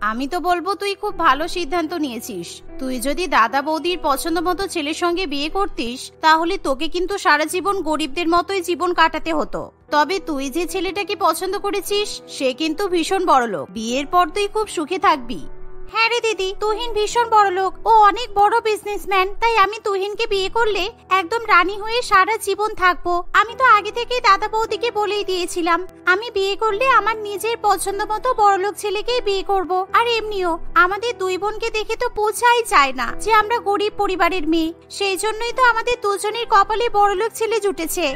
আমি তো বলবো তুই খুব ভালো সিদ্ধান্ত নিয়েছিস। তুই যদি দাদা বৌদির পছন্দ মতো ছেলের সঙ্গে বিয়ে করতিস তাহলে তোকে কিন্তু সারা জীবন গরিবদের মতোই জীবন কাটাতে হতো। তবে তুই যে ছেলেটাকে পছন্দ করেছিস সে কিন্তু ভীষণ বড়লোক, বিয়ের পর তুই খুব সুখে থাকবি। হ্যাঁ রে দিদি, তুহিন ভীষণ বড়লোক, ও অনেক বড় বিজনেসম্যান, তাই আমি তুহিনকে বিয়ে করলে একদম রানী হয়ে সারা জীবন থাকবো। আমি তো আগে থেকেই দাদা বৌদিকে বলেই দিয়েছিলাম আমি বিয়ে করলে আমার নিজের পছন্দ মতো বড়লোক ছেলেকেই বিয়ে করব। আর এমনিও আমাদের দুই বোনকে দেখে তো বোঝাই যায় না যে আমরা গরিব পরিবারের মেয়ে, সেই জন্যই তো আমাদের দুজনের কপালে বড়লোক ছেলে জুটেছে।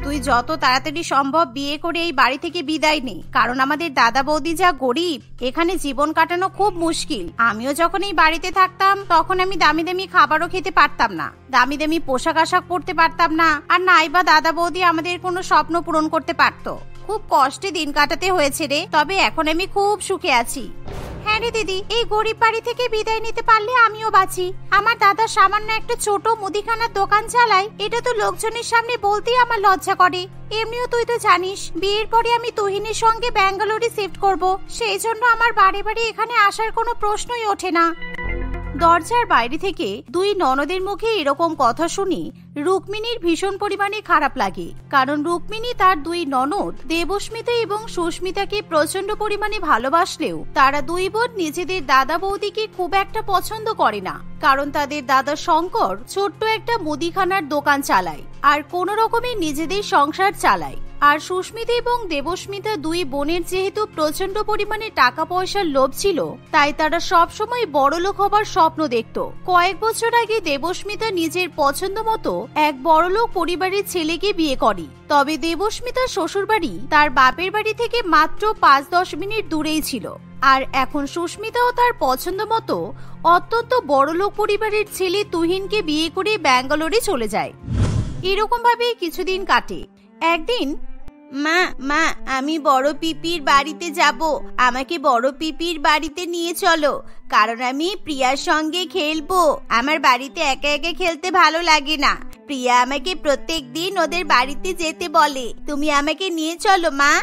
তুই যত তাড়াতাড়ি সম্ভব বিয়ে করে এই বাড়ি থেকে বিদায় নে, কারণ আমাদের দাদা বৌদি যা গরিব, এখানে জীবন কাটানো খুব মুশকিল। আমিও যখন এই বাড়িতে থাকতাম তখন আমি দামি দামি খাবারও খেতে পারতাম না, দামি দামি পোশাক আশাক পরতে পারতাম না, আর নাইবা দাদা বৌদি আমাদের কোনো স্বপ্ন পূরণ করতে পারতো। খুব কষ্টে দিন কাটাতে হয়েছে রে, তবে এখন আমি খুব সুখে আছি। হ্যাঁ রে দিদি, এই গরিব বাড়ি থেকে বিদায় নিতে পারলে আমিও বাঁচি। আমার দাদা সামান্য একটা ছোট মুদিখানার দোকান চালায়, এটা তো লোকজনের সামনে বলতেই আমার লজ্জা করে। এমনিও তুই তো জানিস বিয়ের পরে আমি তুহিনের সঙ্গে ব্যাঙ্গালোরে শিফট করব, সেই জন্য আমার বারে বারে এখানে আসার কোনো প্রশ্নই ওঠে না। দরজার বাইরে থেকে দুই ননদের মুখে এরকম কথা শুনি রুক্মিণীর ভীষণ পরিমাণে খারাপ লাগে, কারণ রুক্মিণী তার দুই ননদ দেবস্মিতা এবং সুস্মিতাকে প্রচন্ড পরিমাণে ভালোবাসলেও তারা দুই বোন নিজেদের দাদা বৌদিকে খুব একটা পছন্দ করে না, কারণ তাদের দাদা শঙ্কর ছোট্ট একটা মুদিখানার দোকান চালায় আর কোনো রকমের নিজেদের সংসার চালায়। আর সুস্মিতা এবং দেবস্মিতা দুই বোনের যেহেতু প্রচন্ড পরিমাণে টাকা পয়সার লোভ ছিল, তাই তারা সবসময় বড়লোক হবার স্বপ্ন দেখত। কয়েক বছর আগে দেবস্মিতা নিজের পছন্দ মতো এক বড়লোক পরিবারের ছেলেকে বিয়ে করে। তবে দেবস্মিতার শ্বশুরবাড়ি তার বাপের বাড়ি থেকে মাত্র 5-10 মিনিট দূরেই ছিল। আর এখন সুস্মিতাও তার পছন্দ মতো অত্যন্ত বড়লোক পরিবারের ছেলে তুহিনকে বিয়ে করে ব্যাঙ্গালোরে চলে যায়। এরকম ভাবে কিছুদিন কাটে। একদিন মা আমি বড় পিপির বাড়িতে যাব, আমাকে বড় পিপির বাড়িতে নিয়ে চলো, কারণ আমি প্রিয়ার সঙ্গে খেলবো। আমার বাড়িতে একা একা খেলতে ভালো লাগে না, প্রিয়া আমাকে প্রত্যেক দিন ওদের বাড়িতে যেতে বলে, তুমি আমাকে নিয়ে চলো মা।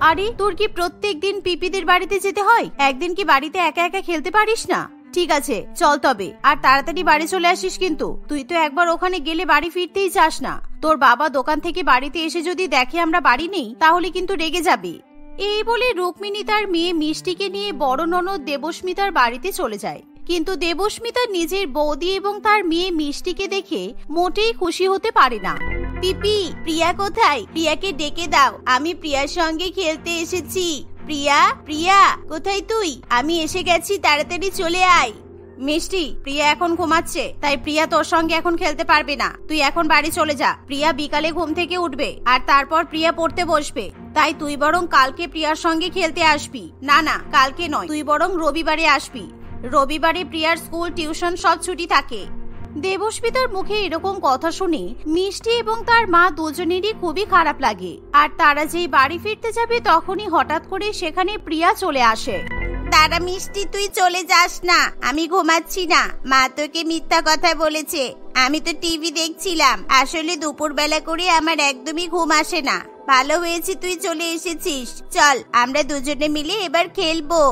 আরে তোর কি প্রত্যেক দিন পিপিদের বাড়িতে যেতে হয়? একদিন কি বাড়িতে একা একা খেলতে পারিস না? ঠিক আছে চল তবে, আর তাড়াতাড়ি বাড়ি চলে আসিস কিন্তু। তুই তো একবার ওখানে গেলে বাড়ি ফিরতেই চাস না। তোর বাবা দোকান থেকে বাড়িতে এসে যদি দেখে আমরা বাড়ি নেই তাহলে কিন্তু রেগে যাবে। এই বলে রুক্মিণী তার মেয়ে মিষ্টিকে নিয়ে বড় ননদ দেবস্মিতার বাড়িতে চলে যায়। কিন্তু দেবস্মিতা নিজের বৌদি এবং তার মেয়ে মিষ্টিকে দেখে মোটেই খুশি হতে পারে না। পিপি, প্রিয়া কোথায়? প্রিয়াকে ডেকে দাও, আমি প্রিয়ার সঙ্গে খেলতে এসেছি। প্রিয়া, প্রিয়া কোথায় তুই? আমি এসে গেছি, তাড়াতাড়ি চলে আয়। মিষ্টি, প্রিয়া এখন ঘুমাচ্ছে, তাই প্রিয়া তোর সঙ্গে এখন খেলতে পারবে না। তুই এখন বাড়ি চলে যা। প্রিয়া বিকালে ঘুম থেকে উঠবে আর তারপর প্রিয়া পড়তে বসবে, তাই তুই বরং কালকে প্রিয়ার সঙ্গে খেলতে আসবি। না না, কালকে নয়, তুই বরং রবিবারে আসবি। রবিবারে প্রিয়ার স্কুল টিউশন সব ছুটি থাকে। দেবস্মিতার মুখে এরকম কথা শুনে মিষ্টি এবং তার মা দুজনেরই খুবই খারাপ লাগে। আর তারা যেই বাড়ি ফিরতে যাবে তখনই হঠাৎ করে সেখানে প্রিয়া চলে আসে। দাঁড়া মিষ্টি, তুই চলে যাস না, আমি ঘুমাচ্ছি না। মা তোকে মিথ্যা কথা বলেছে, আমি তো টিভি দেখছিলাম। আসলে দুপুরবেলা করে আমার একদমই ঘুম আসে না। ভালো হয়েছে তুই চলে এসেছিস, চল আমরা দুজনে মিলে এবার খেলবো।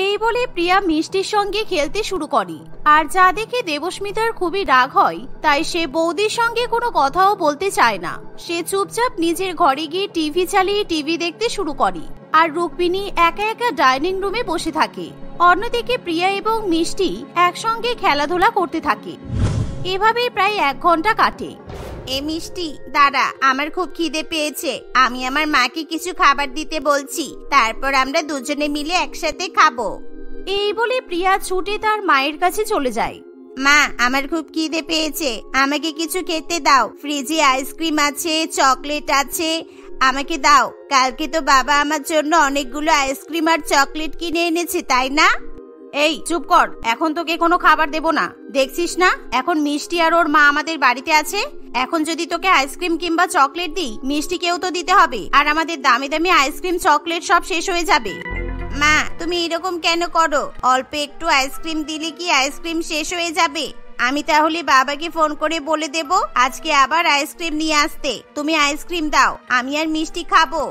এই বলে প্রিয়া মিষ্টির সঙ্গে খেলতে শুরু করে। আর যা দেখে দেবস্মিতার খুবই রাগ হয়, তাই সে বৌদির সঙ্গে কোনো কথাও বলতে চায় না। সে চুপচাপ নিজের ঘরে গিয়ে টিভি চালিয়ে টিভি দেখতে শুরু করে। আর রুক্মিণী একা একা ডাইনিং রুমে বসে থাকে। অন্যদিকে প্রিয়া এবং মিষ্টি একসঙ্গে খেলাধুলা করতে থাকে। এভাবে প্রায় 1 ঘন্টা কাটে। এ মিষ্টি দাঁড়া, আমার খুব খিদে পেয়েছে, আমি আমার মাকে কিছু খাবার দিতে বলছি, তারপর আমরা দুজনে মিলে একসাথে খাবো। এই বলে প্রিয়া ছুটে তার মায়ের কাছে চলে যায়। মা, আমার খুব খিদে পেয়েছে, আমাকে কিছু খেতে দাও। ফ্রিজে আইসক্রিম আছে, চকলেট আছে, আমাকে দাও। কালকে তো বাবা আমার জন্য অনেকগুলো আইসক্রিম আর চকলেট কিনে এনেছে, তাই না? এই চুপ কর, এখন তোকে কোনো খাবার দেবো না। দেখছিস না এখন মিষ্টি আর ওর মা আমাদের বাড়িতে আছে। এখন যদি তোকে আইসক্রিম কিংবা চকলেট দিই, মিষ্টিকেও তো দিতে হবে, আর আমাদের দামি দামি আইসক্রিম চকলেট সব শেষ হয়ে যাবে। মা, তুমি এরকম কেন করো? অল্প একটু আইসক্রিম দিলে কি আইসক্রিম শেষ হয়ে যাবে? আমি তাহলে বাবাকে ফোন করে বলে দেব আজকে আবার আইসক্রিম নিয়ে আসতে। তুমি আইসক্রিম দাও, আমি আর মিষ্টি খাবো।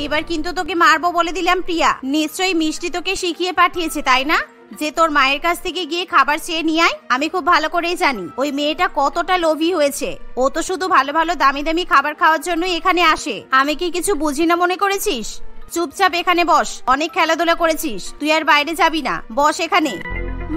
এবার কিন্তু তোকে মারবো বলে দিলাম প্রিয়া। নিশ্চয়ই মিষ্টি তোকে শিখিয়ে পাঠিয়েছে তাই না, যে তোর মায়ের কাছ থেকে গিয়ে খাবার চেয়ে নিয়ে আয়। আমি খুব ভালো করেই জানি ওই মেয়েটা কতটা লোভী হয়েছে। ও তো শুধু ভালো ভালো দামি দামি খাবার খাওয়ার জন্য এখানে আসে। আমি কি কিছু বুঝি না মনে করেছিস? চুপচাপ এখানে বস, অনেক খেলাধুলা করেছিস, তুই আর বাইরে যাবি না, বস এখানে।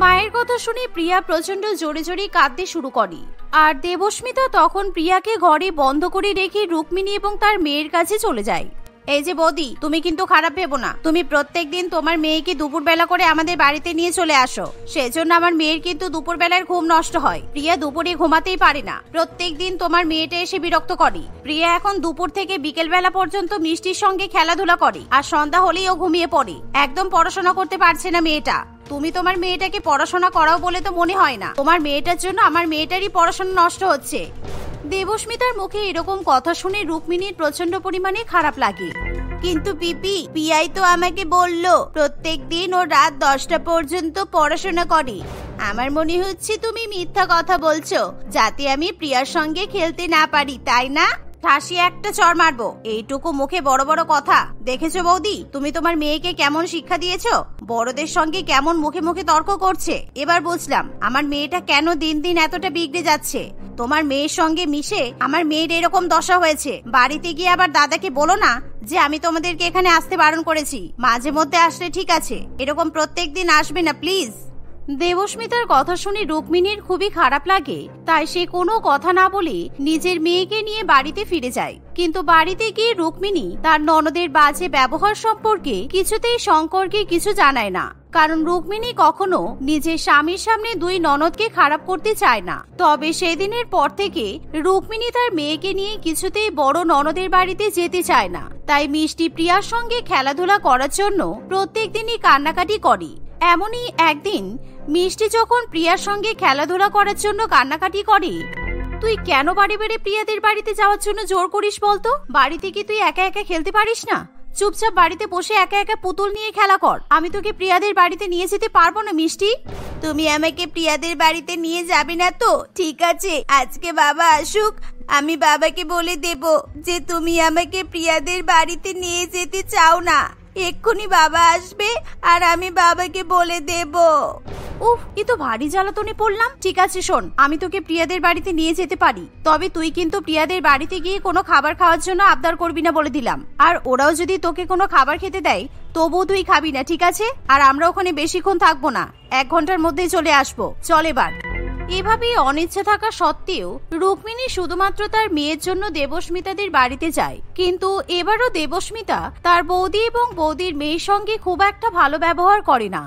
মায়ের কথা শুনে প্রিয়া প্রচন্ড জোরে জোরে কাঁদতে শুরু করে। আর দেবস্মিতা তখন প্রিয়াকে ঘরে বন্ধ করে রেখে রুক্মিণী এবং তার মেয়ের কাছে চলে যায়। এই যে বৌদি, তুমি কিন্তু খারাপ ভেবো না। তুমি প্রত্যেকদিন তোমার মেয়েকে দুপুর বেলা করে আমাদের বাড়িতে নিয়ে চলে আসো, সেজন্য আমার মেয়ের কিন্তু দুপুর বেলার ঘুম নষ্ট হয়। প্রিয়া দুপুরে ঘুমাতেই পারে না, প্রত্যেকদিন তোমার মেয়েটা এসে বিরক্ত করে। প্রিয়া এখন দুপুর থেকে বিকেল বেলা পর্যন্ত মিষ্টির সঙ্গে খেলাধুলা করে, আর সন্ধ্যা হলেই ও ঘুমিয়ে পড়ে। একদম পড়াশোনা করতে পারছে না মেয়েটা। তুমি তোমার মেয়েটাকে পড়াশোনা করাও বলে তো মনে হয় না। তোমার মেয়েটার জন্য আমার মেয়েটারই পড়াশোনা নষ্ট হচ্ছে। দেবস্মিতার মুখে এরকম কথা শুনে রুক্মিণীর প্রচন্ড পরিমাণে খারাপ লাগে। কিন্তু পিপি, পিয়াই তো আমাকে বললো প্রত্যেকদিন ও রাত 10টা পর্যন্ত পড়াশোনা করে। আমার মনে হচ্ছে তুমি মিথ্যা কথা বলছো, যাতে আমি প্রিয়ার সঙ্গে খেলতে না পারি, তাই না? ঠাসি একটা চড় মারবো। এইটুকু মুখে বড় বড় কথা। দেখেছো বৌদি, তুমি তোমার মেয়েকে কেমন শিক্ষা দিয়েছো? বড়দের সঙ্গে কেমন মুখে মুখে তর্ক করছে। এবার বুঝলাম আমার মেয়েটা কেন দিন দিন এতটা বিগড়ে যাচ্ছে। তোমার মেয়ের সঙ্গে মিশে আমার মেয়ের এরকম দশা হয়েছে। বাড়িতে গিয়ে আবার দাদাকে বলো না যে আমি তোমাদেরকে এখানে আসতে বারণ করেছি। মাঝে মধ্যে আসলে ঠিক আছে, এরকম প্রত্যেকদিন আসবে না প্লিজ। দেবস্মিতার কথা শুনে রুক্মিণীর খুবই খারাপ লাগে, তাই সে কোনো কথা না বলে নিজের মেয়েকে নিয়ে বাড়িতে ফিরে যায়। কিন্তু বাড়িতে গিয়ে রুক্মিণী তার ননদের বাজে ব্যবহার সম্পর্কে কিছুতেই শঙ্করকে কিছু জানায় না, কারণ রুক্মিণী কখনো নিজের স্বামীর সামনে দুই ননদকে খারাপ করতে চায় না। তবে সেদিনের পর থেকে রুক্মিণী তার মেয়েকে নিয়ে কিছুতেই বড় ননদের বাড়িতে যেতে চায় না। তাই মিষ্টি প্রিয়ার সঙ্গে খেলাধুলা করার জন্য প্রত্যেকদিনই কান্নাকাটি করে। এমনই একদিন মিষ্টি যখন প্রিয়ার সঙ্গে খেলাধুলা করার জন্য কান্নাকাটি করে, তুই কেন বাড়ি বেড়ে প্রিয়াদের বাড়িতে যাওয়ার জন্য জোর করিস বলতো? বাড়িতে কি তুই একা একা খেলতে পারিস না? চুপচাপ বাড়িতে বসে একা একা পুতুল নিয়ে খেলা কর। আমি তোকে প্রিয়াদের বাড়িতে নিয়ে যেতে পারবো না মিষ্টি। তুমি আমাকে প্রিয়াদের বাড়িতে নিয়ে যাবে না তো? ঠিক আছে, আজকে বাবা আসুক, আমি বাবাকে বলে দেব যে তুমি আমাকে প্রিয়াদের বাড়িতে নিয়ে যেতে চাও না। এক্ষুনি বাবা আসবে আর আমি বাবাকে বলে দেব। উফ, এ তো ভারী জ্বালাতনে পড়লাম। ঠিক আছে শোন, আমি তোকে প্রিয়াদের বাড়িতে নিয়ে যেতে পারি, তবে তুই কিন্তু প্রিয়াদের বাড়িতে গিয়ে কোনো খাবার খাওয়ার জন্য আবদার করবি না বলে দিলাম। আর ওরাও যদি তোকে কোনো খাবার খেতে দেয় তবুও তুই খাবি না, ঠিক আছে? আর আমরা ওখানে বেশিক্ষণ থাকবো না, 1 ঘন্টার মধ্যেই চলে আসবো। চল এবার। এভাবেই অনিচ্ছা থাকা সত্ত্বেও রুক্মিণী শুধুমাত্র তার মেয়ের জন্য দেবস্মিতাদের বাড়িতে যায়। কিন্তু এবারও দেবস্মিতা তার বৌদি এবং বৌদির মেয়ের সঙ্গে খুব একটা ভালো ব্যবহার করে না।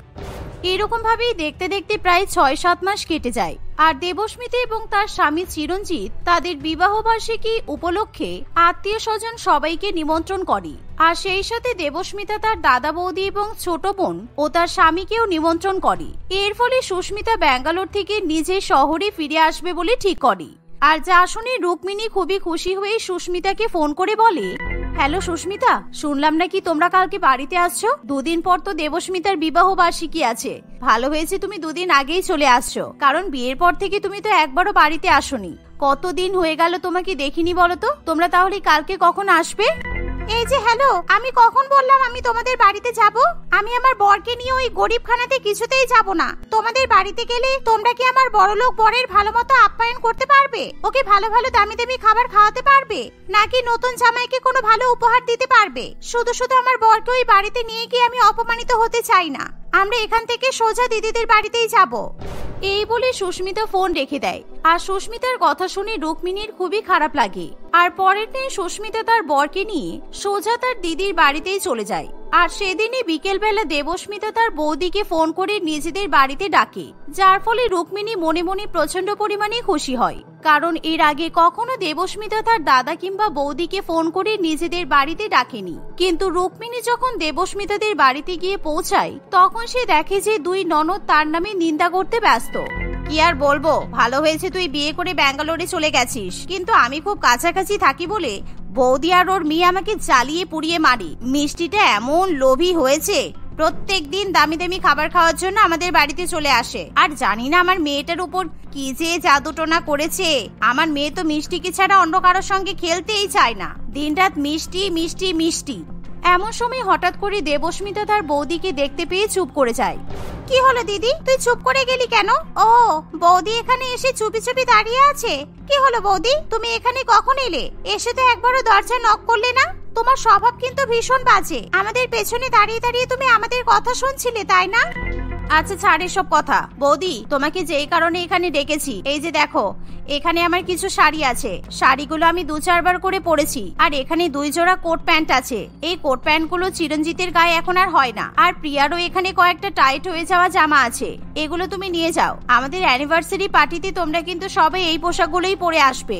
এরকম ভাবেই দেখতে দেখতে প্রায় 6-7 মাস কেটে যায়। আর দেবস্মিতা এবং তার স্বামী চিরঞ্জিত তাদের বিবাহ বার্ষিকী উপলক্ষে আত্মীয় স্বজন সবাইকে নিমন্ত্রণ করে। আর সেই সাথে দেবস্মিতা তার দাদা বৌদি এবং ছোট বোন ও তার স্বামীকেও নিমন্ত্রণ করে। এর ফলে সুস্মিতা ব্যাঙ্গালোর থেকে নিজের শহরে ফিরে আসবে বলে ঠিক করে। আর যা শুনে রুক্মিণী খুবই খুশি হয়ে সুস্মিতাকে ফোন করে বলে, হ্যালো সুস্মিতা, শুনলাম নাকি তোমরা কালকে বাড়িতে আসছো। 2 দিন পর তো দেবস্মিতার বিবাহ বার্ষিকী আছে। ভালো হয়েছে তুমি 2 দিন আগেই চলে আসছো, কারণ বিয়ের পর থেকে তুমি তো একবারও বাড়িতে আসোনি। কতদিন হয়ে গেল তোমাকে দেখিনি বলো তো। তোমরা তাহলে কালকে কখন আসবে? এই যে হ্যালো, আমি কখন বললাম আমি তোমাদের বাড়িতে যাব? আমি আমার বরকে নিয়ে ওই গরিবখানাতে কিছুতেই যাব না। তোমাদের বাড়িতে গেলে তোমরা কি আমার বড়লোক বরের ভালো মতো আপ্যায়ন করতে পারবে? ওকে ভালো ভালো দামি দামি খাবার খাওয়াতে পারবে? নাকি নতুন জামাইকে কোনো ভালো উপহার দিতে পারবে? শুধু শুধু আমার বরকে ওই বাড়িতে নিয়ে গিয়ে আমি অপমানিত হতে চাই না। আমরা এখান থেকে সোজা দিদিদের বাড়িতেই যাব। এই বলে সুস্মিতা ফোন রেখে দেয়। আর সুস্মিতার কথা শুনে রুক্মিণীর খুবই খারাপ লাগে। আর পরের দিন সুস্মিতা তার বরকে নিয়ে সোজা তার দিদির বাড়িতেই চলে যায়। আর সেদিনই বিকেল বেলা দেবস্মিতা তার বৌদিকে ফোন করে নিজেদের বাড়িতে ডাকে, যার ফলে রুক্মিণী মনে মনে প্রচন্ড পরিমাণে খুশি হয়। কারণ এর আগে কখনো দেবস্মিতা তার দাদা কিংবা বৌদিকে ফোন করে নিজেদের বাড়িতে ডাকেনি। কিন্তু রুক্মিণী যখন দেবস্মিতাদের বাড়িতে গিয়ে পৌঁছায়, তখন সে দেখে যে 2 ননদ তার নামে নিন্দা করতে ব্যস্ত। কি আর বলবো, ভালো হয়েছে তুই বিয়ে করে ব্যাঙ্গালোরে চলে গেছিস। কিন্তু আমি খুব কাছাকাছি থাকি বলে বৌদি আর ওর মেয়ে আমাকে জ্বালিয়ে পুড়িয়ে মারি। মিষ্টিটা এমন লোভী হয়েছে, প্রত্যেক দিন দামি দামি খাবার খাওয়ার জন্য আমাদের বাড়িতে চলে আসে। আর জানি না আমার মেয়েটার উপর কি যে জাদুটোনা করেছে। আমার মেয়ে তো মিষ্টিকে ছাড়া অন্য কারোর সঙ্গে খেলতেই চায় না। দিনরাত মিষ্টি মিষ্টি মিষ্টি। এমন সময় হঠাৎ করে দেবস্মিতা তার বৌদিকে দেখতে পেয়ে চুপ করে যায়। কি হলো দিদি, তুই চুপ করে গেলি কেন? ও, বৌদি এখানে এসে চুপি চুপি দাঁড়িয়ে আছে। কি হলো বৌদি, তুমি এখানে কখন এলে? এসে তো একবারও দরজা নক করলে না। তোমার স্বভাব কিন্তু ভীষণ বাজে। আমাদের পেছনে দাঁড়িয়ে দাঁড়িয়ে তুমি আমাদের কথা শুনছিলে, তাই না? আচ্ছা ছাড় এসব কথা। বৌদি, তোমাকে যেই কারণে এখানে ডেকেছি, এই যে দেখো, এখানে আমার কিছু শাড়ি আছে। শাড়িগুলো আমি 2-4 বার করে পরেছি। আর এখানে 2 জোড়া কোট প্যান্ট আছে। এই কোট প্যান্ট গুলো চিরঞ্জিতের গায়ে এখন আর হয় না। আর প্রিয়ারও এখানে কয়েকটা টাইট হয়ে যাওয়া জামা আছে, এগুলো তুমি নিয়ে যাও। আমাদের অ্যানিভার্সারি পার্টিতে তোমরা কিন্তু সবাই এই পোশাকগুলোই পরে আসবে।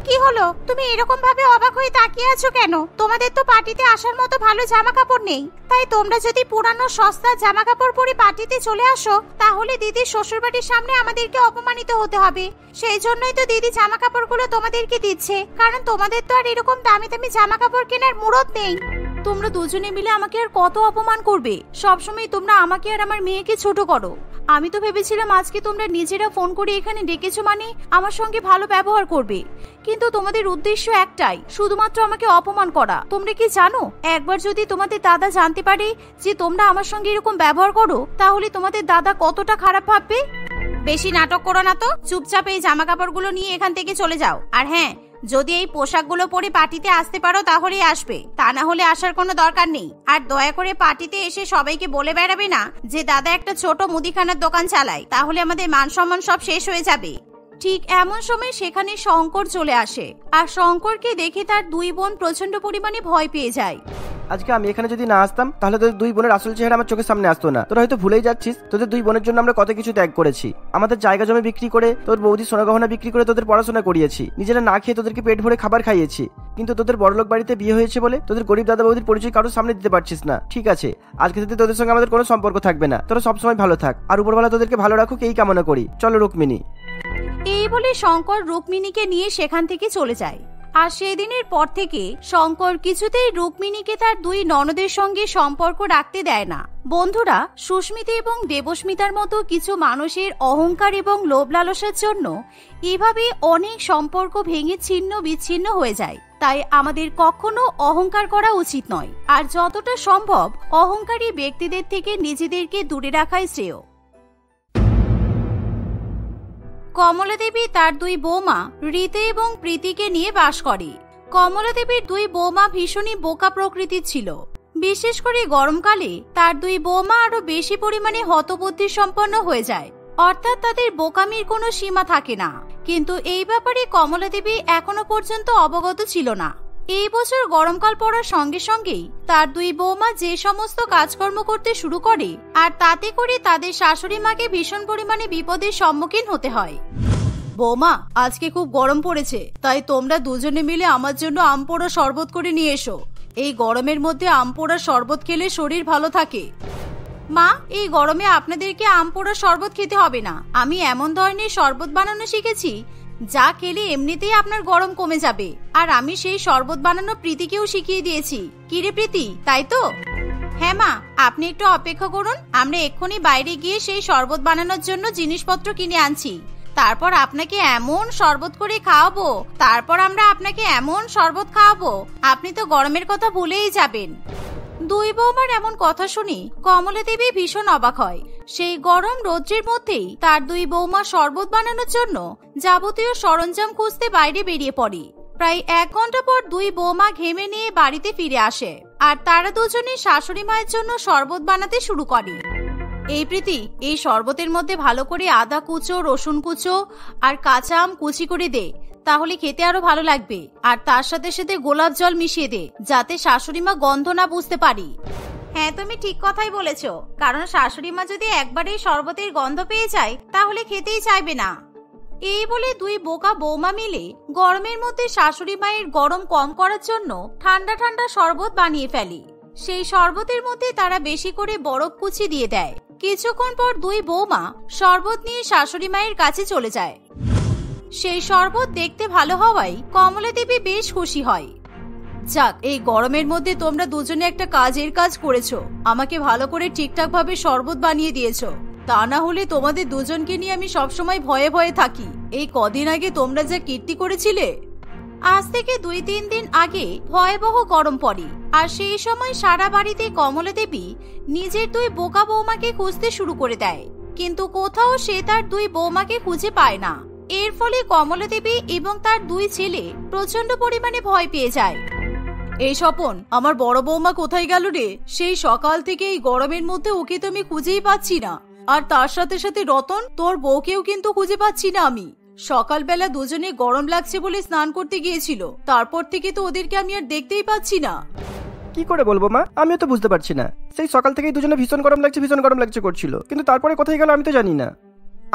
কি হলো, তুমি এরকম ভাবে অবাক হয়ে তাকিয়ে আছো কেন? তোমাদের তো পার্টিতে আসার মতো ভালো জামা কাপড় নেই। তাই তোমরা যদি পুরানো সস্তা জামা কাপড় পরে পার্টিতে চলে আসো, তাহলে দিদির শ্বশুরবাড়ির সামনে আমাদেরকে অপমানিত হতে হবে। সেই জন্যই তো দিদি জামা কাপড়গুলো তোমাদেরকে দিচ্ছে, কারণ তোমাদের তো আর এরকম দামি দামি জামা কাপড় কেনার মুরত নেই। তোমরা দুজনে মিলে আমাকে আর কত অপমান করবে? সবসময় তোমরা আমাকে আর আমার মেয়েকে ছোট করো। আমি তো ভেবেছিলাম আজকে তোমরা নিজেরা ফোন করে এখানে ডেকেছো মানে আমার সঙ্গে ভালো ব্যবহার করবে, কিন্তু তোমাদের উদ্দেশ্য একটাই, শুধুমাত্র আমাকে অপমান করা। তোমরা কি জানো, একবার যদি তোমাদের দাদা জানতে পারে যে তোমরা আমার সঙ্গে এরকম ব্যবহার করো, তাহলে তোমাদের দাদা কতটা খারাপ ভাববে। বেশি নাটক করো না তো, চুপচাপ এই জামা কাপড়গুলো নিয়ে এখান থেকে চলে যাও। আর হ্যাঁ, যদি এই পোশাকগুলো পরে পার্টিতে আসতে পারো তাহলেই আসবে, তা না হলে আসার কোনো দরকার নেই। আর দয়া করে পার্টিতে এসে সবাইকে বলে বেড়াবে না যে দাদা একটা ছোট মুদিখানার দোকান চালায়, তাহলে আমাদের মান সম্মান সব শেষ হয়ে যাবে। ঠিক এমন সময় সেখানে শঙ্কর চলে আসে। আর শঙ্করকে দেখে তার 2 বোন প্রচন্ড পরিমাণে ভয় পেয়ে যায়। আজকে আমি এখানে যদি না আসতাম তাহলে তোদের 2 বোনের আসল চেহারা আমার চোখের সামনে আসতো না। তোরা হয়তো ভুলেই যাচ্ছিস, তোদের 2 বোনের জন্য আমরা কত কিছু ত্যাগ করেছি। আমাদের জায়গা জমি বিক্রি করে, তোর বৌদি সোনা গহনা বিক্রি করে তোদের পড়াশোনা করিয়েছি। নিজেরা না খেয়ে তোদেরকে পেট ভরে খাবার খাইয়েছি। কিন্তু তোদের বড়লোক বাড়িতে বিয়ে হয়েছে বলে তোদের গরিব দাদা বৌদির পরিচয় কারোর সামনে দিতে পারছিস না। ঠিক আছে, আজকে থেকে তোদের সঙ্গে আমাদের কোনো সম্পর্ক থাকবে না। তোরা সবসময় ভালো থাক, আর উপরওয়ালা তোদেরকে ভালো রাখুক এই কামনা করি। চলো রুক্মিণী। এই বলে শঙ্কর রুক্মিণীকে নিয়ে সেখান থেকে চলে যায়। আর সেদিনের পর থেকে শঙ্কর কিছুতেই রুক্মিণীকে তার 2 ননদের সঙ্গে সম্পর্ক রাখতে দেয় না। বন্ধুরা, সুস্মিতা এবং দেবস্মিতার মতো কিছু মানুষের অহংকার এবং লোভ লালসার জন্য এভাবে অনেক সম্পর্ক ভেঙে ছিন্ন বিচ্ছিন্ন হয়ে যায়। তাই আমাদের কখনো অহংকার করা উচিত নয়। আর যতটা সম্ভব অহংকারী ব্যক্তিদের থেকে নিজেদেরকে দূরে রাখাই শ্রেয়। কমলা দেবী তার 2 বৌমা রীতা এবং প্রীতিকে নিয়ে বাস করে। কমলা দেবীর 2 বৌমা ভীষণই বোকা প্রকৃতির ছিল। বিশেষ করে গরমকালে তার 2 বৌমা আরো বেশি পরিমাণে হতবুদ্ধি সম্পন্ন হয়ে যায়, অর্থাৎ তাদের বোকামির কোনো সীমা থাকে না। কিন্তু এই ব্যাপারে কমলা দেবী এখনো পর্যন্ত অবগত ছিল না। এই বছর গরমকাল পড়ার সঙ্গে সঙ্গেই তার 2 বৌমা যে সমস্ত কাজকর্ম করতে শুরু করে, আর তাতে করে তাদের শাশুড়ি মাকে ভীষণ পরিমাণে বিপদের সম্মুখীন হতে হয়। বৌমা, আজকে খুব গরম পড়েছে, তাই তোমরা দুজনে মিলে আমার জন্য আম পোড়া শরবত করে নিয়ে এসো। এই গরমের মধ্যে আম পোড়া শরবত খেলে শরীর ভালো থাকে। মা, এই গরমে আপনাদেরকে আম পোড়া শরবত খেতে হবে না। আমি এমন ধরনের শরবত বানানো শিখেছি যা খেলে এমনিতেই আপনার গরম কমে যাবে। আর আমি সেই শরবত বানানো প্রীতিকেও শিখিয়ে দিয়েছি। কিরে প্রীতি, তাই তো? হ্যাঁ মা, আপনি একটু অপেক্ষা করুন, আমরা এক্ষুনি বাইরে গিয়ে সেই শরবত বানানোর জন্য জিনিসপত্র কিনে আনছি। তারপর আপনাকে এমন শরবত করে খাওয়াবো, আপনি তো গরমের কথা ভুলেই যাবেন। 2 বৌমার এমন কথা শুনি কমলা দেবী ভীষণ অবাক হয়। সেই গরম রৌদ্রের মধ্যেই তার 2 বৌমা শরবত বানানোর জন্য যাবতীয় সরঞ্জাম খুঁজতে বাইরে বেরিয়ে পড়ে। প্রায় 1 ঘন্টা পর 2 বৌমা ঘেমে নিয়ে বাড়িতে ফিরে আসে। আর তারা দুজনে শাশুড়ি মায়ের জন্য শরবত বানাতে শুরু করে। এই প্রীতি, এই শরবতের মধ্যে ভালো করে আদা কুচো, রসুন কুচো আর কাঁচা আম কুচি করে দে, তাহলে খেতে আরো ভালো লাগবে। আর তার সাথে সাথে গোলাপ জল মিশিয়ে দে, যাতে শাশুড়ি মা গন্ধ না বুঝতে পারি। হ্যাঁ, তুমি ঠিক কথাই বলেছো, কারণ শাশুড়ি মা যদি একবারেই শরবতের গন্ধ পেয়ে যায় তাহলে খেতেই চাইবে না। এই বলে 2 বোকা বৌমা মিলে গরমের মধ্যে শাশুড়ি মায়ের গরম কম করার জন্য ঠান্ডা ঠান্ডা শরবত বানিয়ে ফেলে। সেই শরবতের মধ্যে তারা বেশি করে বরফ কুচি দিয়ে দেয়। কিছুক্ষণ পর 2 বৌমা শরবত নিয়ে শাশুড়ি মায়ের কাছে চলে যায়। সেই শরবত দেখতে ভালো হওয়ায় কমলা দেবী বেশ খুশি হয়। যাক, এই গরমের মধ্যে তোমরা দুজনে একটা কাজের কাজ করেছো, আমাকে ভালো করে ঠিকঠাক ভাবে শরবত বানিয়ে দিয়েছো। তা না হলে তোমাদের দুজনকে নিয়ে আমি সবসময় ভয়ে ভয়ে থাকি। এই কদিন আগে তোমরা যা কীর্তি করেছিলে। আজ থেকে 2-3 দিন আগে ভয়াবহ গরম পড়ে, আর সেই সময় সারা বাড়িতে কমলা দেবী নিজের 2 বোকা বৌমাকে খুঁজতে শুরু করে দেয়, কিন্তু কোথাও সে তার 2 বৌমাকে খুঁজে পায় না। এর ফলে কমলা দেবী এবং তার 2 ছেলে প্রচন্ড পরিমাণে ভয় পেয়ে যায়। এই স্বপন, আমার বড় বৌমা কোথায় গেল রে? সেই সকাল থেকে এই গরমের মধ্যে ওকে তো আমি খুঁজেই পাচ্ছি না, আর তার সাথে সাথে রতন তোর বউকেও কিন্তু খুঁজে পাচ্ছি না আমি। সকালবেলা দুজনে গরম লাগছে বলে স্নান করতে গিয়েছিল, তারপর থেকে তো ওদেরকে আমি আর দেখতেই পাচ্ছি না। কি করে বলবো মা, আমিও তো বুঝতে পারছি না। সেই সকাল থেকেই দুজনে ভীষণ গরম লাগছে করছিল, কিন্তু তারপরে কোথায় গেল আমি তো জানি না।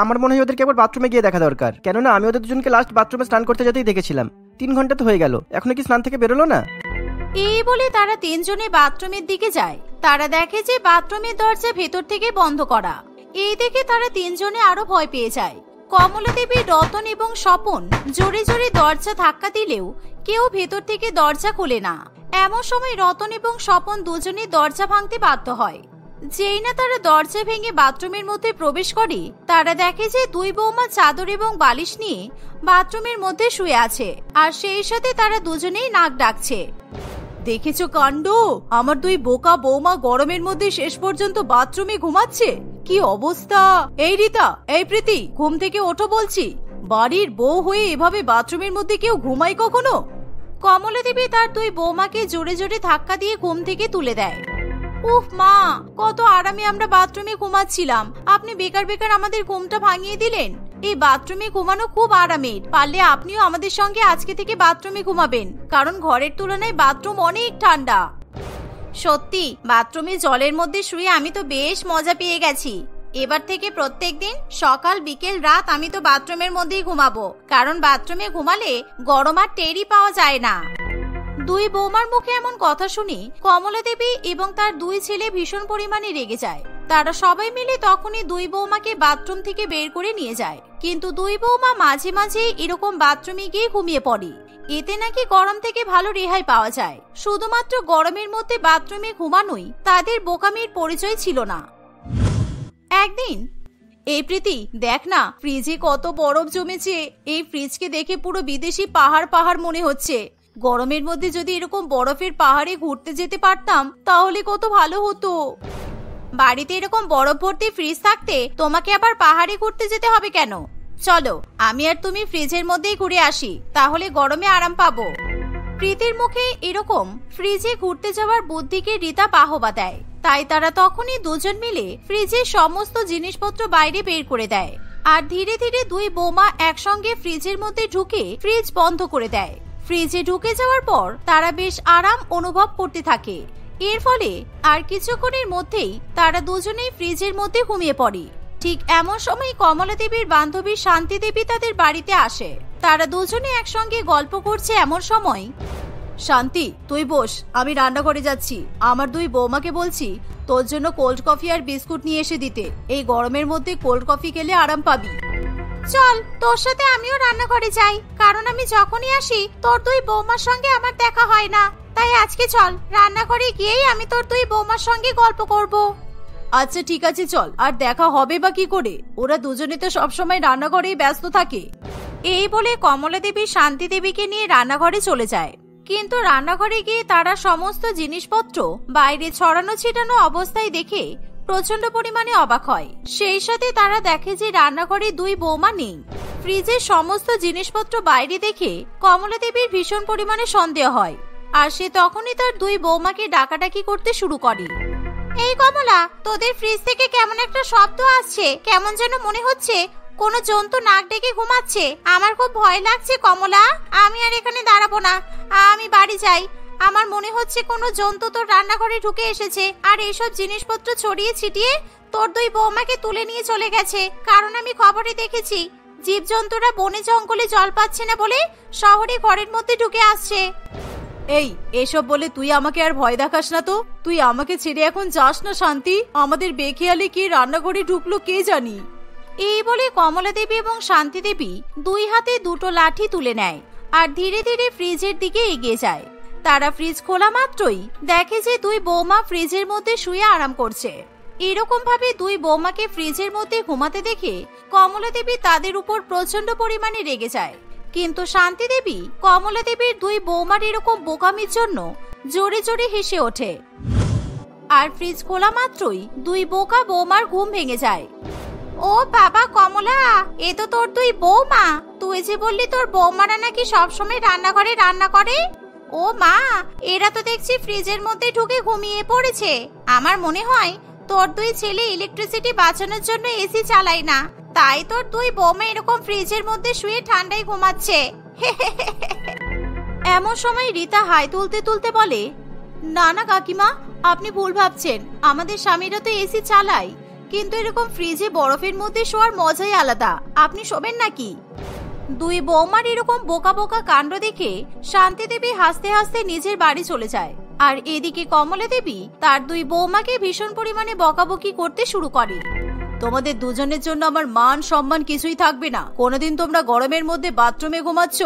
আমার মনে হয় ওদেরকে একবার বাথরুমে গিয়ে দেখা দরকার, কেননা আমি ওদের দুজনকে লাস্ট বাথরুমে স্নান করতে যেতেই দেখেছিলাম। 3 ঘন্টা তো হয়ে গেল, এখনো কি স্নান থেকে বেরোলো না? এই বলে তারা 3 জনে বাথরুমের দিকে যায়। তারা দেখে যে বাথরুমের দরজা ভেতর থেকে বন্ধ করা। এই দেখে তারা 3 জনে আরো ভয় পেয়ে যায়। কমলা দেবী, রতন এবং স্বপন জোরে জোরে দরজা ধাক্কা দিলেও কেউ ভেতর থেকে দরজা খোলে না। এমন সময় রতন এবং স্বপন দুজনে দরজা ভাঙতে বাধ্য হয়। যেই না তারা দরজা ভেঙে বাথরুমের মধ্যে প্রবেশ করে, তারা দেখে যে 2 বৌমা চাদর এবং বালিশ নিয়ে বাথরুমের মধ্যে শুয়ে আছে, আর সেই সাথে তারা দুজনেই নাক ডাকছে। দেখেছো কাণ্ড, আমার 2 বোকা বৌমা গরমের মধ্যে শেষ পর্যন্ত বাথরুমে ঘুমাচ্ছে। কি অবস্থা! এই রীতা, এই প্রীতি, ঘুম থেকে ওঠো বলছি। বাড়ির বউ হয়ে এভাবে বাথরুমের মধ্যে কেউ ঘুমায় কখনো? কমলা দেবী তার 2 বৌমাকে জোরে জোরে ধাক্কা দিয়ে ঘুম থেকে তুলে দেয়। উফ মা, কত আরামে আমরা বাথরুমে ঘুমাচ্ছিলাম, আপনি বেকার বেকার আমাদের ঘুমটা ভাঙিয়ে দিলেন। এই বাথরুমে ঘুমানো খুব আরামের, পারলে আপনিও আমাদের সঙ্গে আজকে থেকে বাথরুমে ঘুমাবেন, কারণ ঘরের তুলনায় বাথরুম অনেক ঠান্ডা। সত্যি, বাথরুমে জলের মধ্যে শুয়ে আমি তো বেশ মজা পেয়ে গেছি। এবার থেকে প্রত্যেকদিন সকাল বিকেল রাত আমি তো বাথরুমের মধ্যেই ঘুমাবো, কারণ বাথরুমে ঘুমালে গরম আর টেরই পাওয়া যায় না। 2 বৌমার মুখে এমন কথা শুনে কমলা দেবী এবং তার 2 ছেলে ভীষণ পরিমাণে রেগে যায়। তারা সবাই মিলে তখনই 2 বৌমাকে বাথরুম থেকে বের করে নিয়ে যায়, কিন্তু 2 বৌমা মাঝে মাঝে এরকম বাথরুমে গিয়ে ঘুমিয়ে পড়ে। এতে নাকি গরম থেকে ভালো রেহাই পাওয়া যায়। শুধুমাত্র গরমের মধ্যে বাথরুমে ঘুমানোই তাদের বোকামির পরিচয় ছিল না। একদিন, এই প্রীতি দেখ না, ফ্রিজে কত বরফ জমেছে। এই ফ্রিজকে দেখে পুরো বিদেশি পাহাড় পাহাড় মনে হচ্ছে। গরমের মধ্যে যদি এরকম বরফের পাহাড়ে ঘুরতে যেতে পারতাম তাহলে কত ভালো হতো। বাড়িতে এরকম বরফ ভর্তি ফ্রিজ থাকতে তোমাকে আবার পাহাড়ে ঘুরতে যেতে হবে কেন? চলো, আমি আর তুমি ফ্রিজের মধ্যেই ঘুরে আসি, তাহলে গরমে আরাম পাবো। প্রীতির মুখে এরকম ফ্রিজে ঘুরতে যাওয়ার বুদ্ধিকে রীতা বাহবা দেয়। তাই তারা তখনই 2 জন মিলে ফ্রিজের সমস্ত জিনিসপত্র বাইরে বের করে দেয়, আর ধীরে ধীরে 2 বৌমা একসঙ্গে ফ্রিজের মধ্যে ঢুকে ফ্রিজ বন্ধ করে দেয়। ফ্রিজে ঢুকে যাওয়ার পর তারা বেশ আরাম অনুভব করতে থাকে। এর ফলে আর কিছুক্ষণের মধ্যেই তারা দুজনেই ফ্রিজের মধ্যে ঘুমিয়ে পড়ে। ঠিক এমন সময় কমলা দেবীর বান্ধবী শান্তি দেবী তাদের বাড়িতে আসে। তারা দুজনে একসঙ্গে গল্প করছে। এমন সময়, শান্তি তুই বস, আমি রান্নাঘরে যাচ্ছি। আমার 2 বৌমাকে বলছি তোর জন্য কোল্ড কফি আর বিস্কুট নিয়ে এসে দিতে। এই গরমের মধ্যে কোল্ড কফি খেলে আরাম পাবি। চল, তোর সাথে আমিও রান্নাঘরে যাই, কারণ আমি যখনই আসি তোর 2 বৌমার সঙ্গে আমার দেখা হয় না। তাই আজকে চল, রান্নাঘরে গিয়েই আমি তোর 2 বৌমার সঙ্গে গল্প করব। আচ্ছা ঠিক আছে চল, আর দেখা হবে বা কি করে? ওরা দুজনে তো সবসময় রান্নাঘরেই ব্যস্ত থাকে। এই বলে কমলা দেবী শান্তি দেবীকে নিয়ে রান্নাঘরে চলে যায়। কিন্তু রান্নাঘরে গিয়ে তারা সমস্ত জিনিসপত্র বাইরে ছড়ানো ছিটানো অবস্থায় দেখে প্রচন্ড পরিমাণে অবাক হয়। সেই সাথে তারা দেখে যে রান্নাঘরে 2 বৌমা নেই। ফ্রিজের সমস্ত জিনিসপত্র বাইরে দেখে কমলা দেবীর ভীষণ পরিমাণে সন্দেহ হয়, আর সে তখনই তার 2 বৌমাকে ডাকাডাকি করতে শুরু করে। এই কমলা, তোদের ফ্রিজ থেকে কেমন একটা শব্দ আসছে, কেমন যেন মনে হচ্ছে কোনো জন্তু নাক ডেকে ঘুমাচ্ছে। আমার খুব ভয় লাগছে কমলা, আমি আর এখানে দাঁড়াবো না, আমি বাড়ি যাই। আমার মনে হচ্ছে কোনো জন্তু তোর রান্নাঘরে ঢুকে এসেছে আর এইসব জিনিসপত্র ছড়িয়ে ছিটিয়ে তোর 2 বৌমাকে তুলে নিয়ে চলে গেছে। কারণ আমি খবরে দেখেছি জীবজন্তুরা বনে জঙ্গলে জল পাচ্ছে না বলে শহরে ঘরের মধ্যে ঢুকে আসছে। এই এসব বলে তুই আমাকে আর ভয় দেখাস না তো। তুই আমাকে ছেড়ে এখন যাস না শান্তি। আমাদের বেখেয়ালে কি রান্নাঘরে ঢুকলো কে জানি। এই বলে কমলা দেবী এবং শান্তি দেবী 2 হাতে 2টো লাঠি তুলে নেয় আর ধীরে ধীরে ফ্রিজের দিকে এগিয়ে যায়। তারা ফ্রিজ খোলা মাত্রই দেখে যে 2 বৌমা ফ্রিজের মধ্যে শুয়ে আরাম করছে। এরকম ভাবে 2 বৌমাকে ফ্রিজের মধ্যে ঘুমাতে দেখে কমলা দেবী তাদের উপর প্রচন্ড পরিমাণে রেগে যায়। কিন্তু শান্তি দেবী কমলা দেবীর দুই বৌমার এরকম বোকামির জন্য জোরে জোরে হেসে ওঠে। আর ফ্রিজ খোলা মাত্রই দুই বোকা বৌমার ঘুম ভেঙে যায়। ও বাবা কমলা, এ তো তোর দুই বৌমা। তুই যে বললি তোর বৌমারা নাকি সবসময় রান্নাঘরে রান্না করে। ও মা, এরা তো দেখছি ফ্রিজের মধ্যে ঢুকে ঘুমিয়ে পড়েছে। আমার মনে হয় তোর দুই ছেলে ইলেকট্রিসিটি বাঁচানোর জন্য এসি চালায় না, তাই তোর দুই বৌমা এরকম ফ্রিজের মধ্যে শুয়ে ঠান্ডায় ঘুমাচ্ছে। এমন সময় রীতা হাই তুলতে তুলতে বলে, না না কাকিমা, আপনি ভুল ভাবছেন। আমাদের স্বামীরা তো এসি চালায়, কিন্তু এরকম ফ্রিজে বরফের মধ্যে শোয়ার মজাই আলাদা। আপনি শোবেন নাকি? দুই বৌমার এরকম বোকা বোকা কাণ্ড দেখে শান্তি দেবী হাসতে হাসতে নিজের বাড়ি চলে যায়। আর এদিকে কমলা দেবী তার দুই বৌমাকে ভীষণ পরিমাণে বকাবকি করতে শুরু করে। তোমাদের দুজনের জন্য আমার মান সম্মান কিছুই থাকবে না। কোনোদিন তোমরা গরমের মধ্যে বাথরুমে ঘুমাচ্ছ,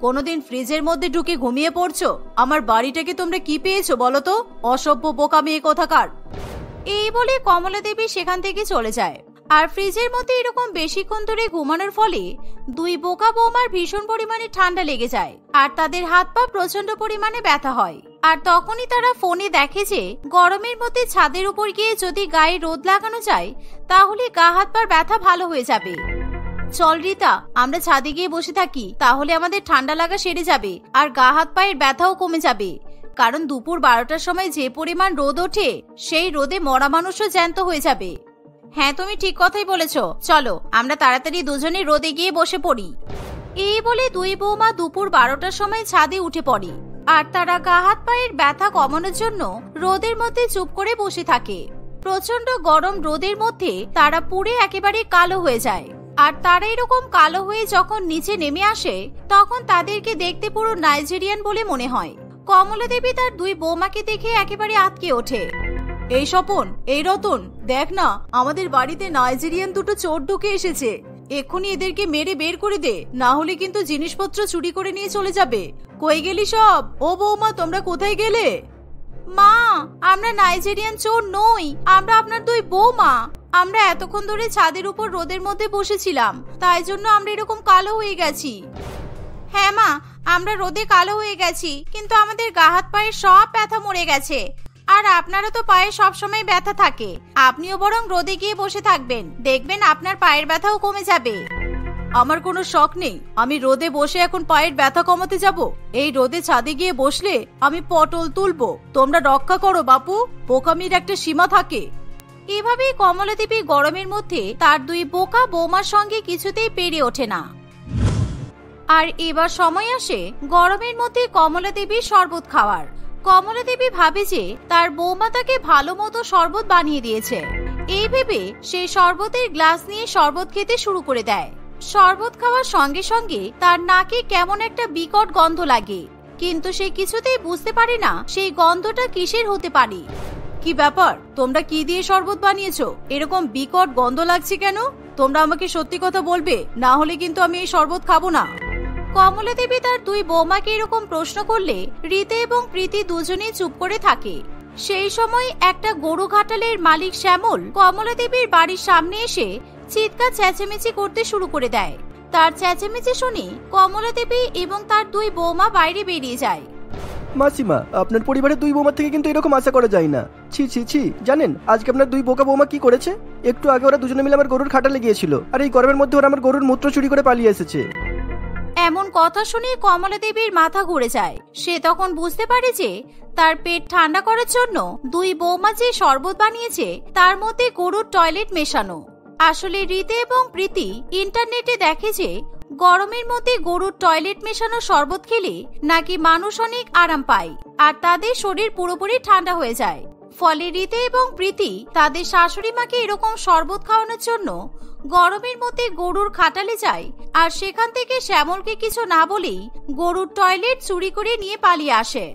কোনোদিন ফ্রিজের মধ্যে ঢুকে ঘুমিয়ে পড়ছো। আমার বাড়িটাকে তোমরা কি পেয়েছো বলো তো? অসভ্য বোকা মেয়ে কোথাকার। এই বলে কমলা দেবী সেখান থেকে চলে যায়। আর ফ্রিজের মধ্যে এরকম বেশিক্ষণ ধরে ঘুমানোর ফলে দুই বোকা বৌমার ভীষণ পরিমাণে ঠান্ডা লেগে যায় আর তাদের হাত পা প্রচন্ড পরিমাণে ব্যথা হয়। আর তখনই তারা ফোনে দেখে যে গরমের মধ্যে ছাদের উপর গিয়ে যদি গায়ে রোদ লাগানো যায় তাহলে গা হাত পার ব্যথা ভালো হয়ে যাবে। চল রীতা, আমরা ছাদে গিয়ে বসে থাকি, তাহলে আমাদের ঠান্ডা লাগা সেরে যাবে আর গা হাত পায়ের ব্যথাও কমে যাবে। কারণ দুপুর 12টার সময় যে পরিমাণ রোদ ওঠে, সেই রোদে মরা মানুষও জ্যান্ত হয়ে যাবে। হ্যাঁ, তুমি ঠিক কথাই বলেছ। চলো আমরা তাড়াতাড়ি দুজনে রোদে গিয়ে বসে পড়ি। এই বলে দুই বৌমা দুপুর 12টার সময় ছাদে উঠে পড়ে আর তারা গা হাত পায়ের ব্যথা কমানোর জন্য রোদের মধ্যে চুপ করে বসে থাকে। প্রচন্ড গরম রোদের মধ্যে তারা পুড়ে একেবারে কালো হয়ে যায়। আর তারা এরকম কালো হয়ে যখন নিচে নেমে আসে তখন তাদেরকে দেখতে পুরো নাইজেরিয়ান বলে মনে হয়। কমলা দেবী তার দুই বৌমাকে দেখে একেবারে আটকে ওঠে। এই স্বপন, এই রতন, দেখ না, আমাদের বাড়িতে নাইজেরিয়ান দুটো চোর ঢুকে এসেছে। এক্ষুনি এদেরকে মেরে বের করে দে, না হলে কিন্তু জিনিসপত্র চুরি করে নিয়ে চলে যাবে। কই গেলি সব? ও বৌমা, তোমরা কোথায় গেলে? মা, আমরা নাইজেরিয়ান চোর নই, আমরা আপনার দুই বৌমা। আমরা এতক্ষণ ধরে ছাদের উপর রোদের মধ্যে বসেছিলাম, তাই জন্য আমরা এরকম কালো হয়ে গেছি। হ্যাঁ মা, আমরা রোদে কালো হয়ে গেছি, কিন্তু আমাদের গা হাত পায়ের সব ব্যথা মরে গেছে। আর আপনারও তো পায়ে সবসময় ব্যথা থাকে, আপনিও বরং রোদে গিয়ে বসে থাকবেন, দেখবেন আপনার পায়ের ব্যথাও কমে যাবে। আমার কোনো শখ নেই, আমি রোদে বসে এখন পায়ের ব্যথা কমাতে যাব। এই রোদে ছাদে গিয়ে বসলে আমি পটল তুলবো। তোমরা রক্ষা করো বাপু, বোকামির একটা সীমা থাকে। এভাবেই কমলা দেবী গরমের মধ্যে তার দুই বোকা বৌমার সঙ্গে কিছুতেই পেরে ওঠে না। আর এবার সময় আসে গরমের মধ্যে কমলা দেবীর শরবত খাওয়ার। কমলা দেবী ভাবে যে তার বৌমা তাকে ভালো মতো শরবত বানিয়ে দিয়েছে। এই ভেবে সে শরবতের গ্লাস নিয়ে শরবত খেতে শুরু করে দেয়। শরবত খাওয়ার সঙ্গে সঙ্গে তার নাকে কেমন একটা বিকট গন্ধ লাগে, কিন্তু সে কিছুতেই বুঝতে পারে না সেই গন্ধটা কিসের হতে পারে। কি ব্যাপার, তোমরা কি দিয়ে শরবত বানিয়েছো? এরকম বিকট গন্ধ লাগছে কেন? তোমরা আমাকে সত্যি কথা বলবে, না হলে কিন্তু আমি এই শরবত খাবো না। কমলা দেবী তার দুই বৌমাকে এরকম প্রশ্ন করলে রীতা এবং প্রীতি দুজনেই চুপ করে থাকে। সেই সময় একটা গরু ঘাটালের মালিক শ্যামল কমলা দেবীর বাড়ির সামনে এসে চিৎকার চেঁচামেচি করতে শুরু করে দেয়। তার চেঁচামেচি শুনে কমলা দেবী এবং তার দুই বৌমা বাইরে বেরিয়ে যায়। মাসিমা, আপনার পরিবারের দুই বৌমা থেকে কিন্তু এরকম আশা করা যায় না। ছি ছি ছি, জানেন আজকে আপনার দুই বোকা বৌমা কি করেছে? একটু আগে ওরা দুজনে মিলে আমার গরুর খাটালে গিয়েছিল, আর এই গরমের মধ্যে ওরা আমার গরুর মূত্র চুরি করে পালিয়ে এসেছে। এমন কথা শুনে কমলা দেবীর মাথা ঘুরে যায়। সে তখন বুঝতে পারে যে তার পেট ঠান্ডা করার জন্য দুই বৌমা যে শরবত বানিয়েছে তার মধ্যে গরুর টয়লেট মেশানো। আসলে রীতা এবং প্রীতি ইন্টারনেটে দেখে যে গরমের মধ্যে গরুর টয়লেট মেশানো শরবত খেলে নাকি মানুষ অনেক আরাম পায় আর তাদের শরীর পুরোপুরি ঠান্ডা হয়ে যায়। ফলে রীতা এবং প্রীতি তাদের শাশুড়ি মাকে এরকম শরবত খাওয়ানোর জন্য গরমের মধ্যে গরুর খাটালে যায় আর সেখান থেকে শ্যামলকে কিছু না বলেই গরুর টয়লেট চুরি করে নিয়ে পালিয়ে আসে।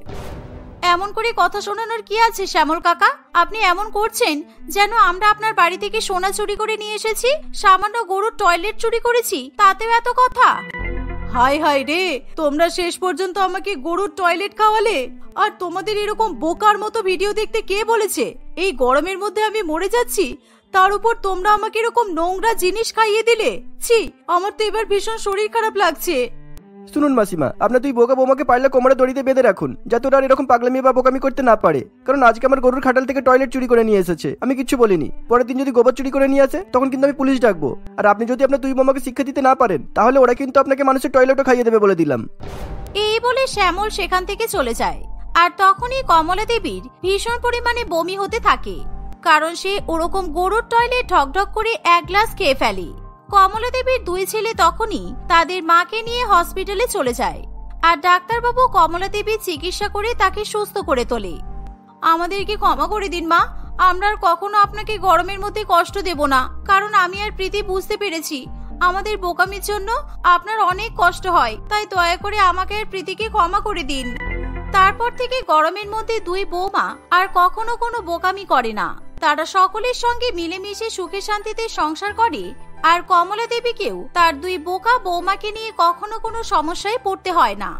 এমন করে কথা শোনানোর কি আছে শ্যামল কাকা? আপনি এমন করছেন যেন আমরা আপনার বাড়ি থেকে সোনা চুরি করে নিয়ে এসেছি, সামান্য গরুর টয়লেট চুরি করেছি তাতেও এত কথা। হায় হায় রে, তোমরা শেষ পর্যন্ত আমাকে গরুর টয়লেট খাওয়ালে। আর তোমাদের এরকম বোকার মতো ভিডিও দেখতে কে বলেছে? এই গরমের মধ্যে আমি মরে যাচ্ছি, তার উপর তোমরা আমাকে এরকম নোংরা জিনিস খাইয়ে দিলে। ছি, আমার তো এবার ভীষণ শরীর খারাপ লাগছে। শুনুন মাসিমা, আপনার দুই বোকা বৌমাকে পারলে কোমরে দড়িতে বেঁধে রাখুন, যাতে ওরা আর এরকম পাগলামি বা বোকামি করতে না পারে। কারণ আজকে আমার গরুর খাটাল থেকে টয়লেট চুরি করে নিয়ে এসেছে, আমি কিচ্ছু বলিনি। পরের দিন যদি গোবর চুরি করে নিয়ে আসে তখন কিন্তু আমি পুলিশ ডাকবো। আর আপনি যদি আপনার দুই বৌমাকে শিক্ষা দিতে না পারেন তাহলে ওরা কিন্তু আপনাকে মানুষের টয়লেটও খাইয়ে দেবে বলে দিলাম। এই বলে শ্যামল সেখান থেকে চলে যায়। আর তখনই কমলা দেবীর ভীষণ পরিমাণে বমি হতে থাকে, কারণ সে ওরকম গরুর টয়লেট ঢকঢক করে এক গ্লাস খেয়ে ফেলে। কমলা দেবীর দুই ছেলে তখনই তাদের মাকে নিয়ে হসপিটালে চলে যায়। আর ডাক্তারবাবু কমলা দেবীর চিকিৎসা করে তাকে সুস্থ করে তোলে। আমাদেরকে ক্ষমা করে দিন মা, আমরা আর কখনো আপনাকে গরমের মধ্যে কষ্ট দেব না। কারণ আমি আর প্রীতি বুঝতে পেরেছি আমাদের বোকামির জন্য আপনার অনেক কষ্ট হয়, তাই দয়া করে আমাকে আর প্রীতিকে ক্ষমা করে দিন। তারপর থেকে গরমের মধ্যে দুই বৌমা আর কখনো কোনো বোকামি করে না। তারা সকলের সঙ্গে মিলেমিশে সুখে শান্তিতে সংসার করে। আর কমলা দেবীকেও তার দুই বোকা বৌমাকে নিয়ে কখনো কোনো সমস্যায় পড়তে হয় না।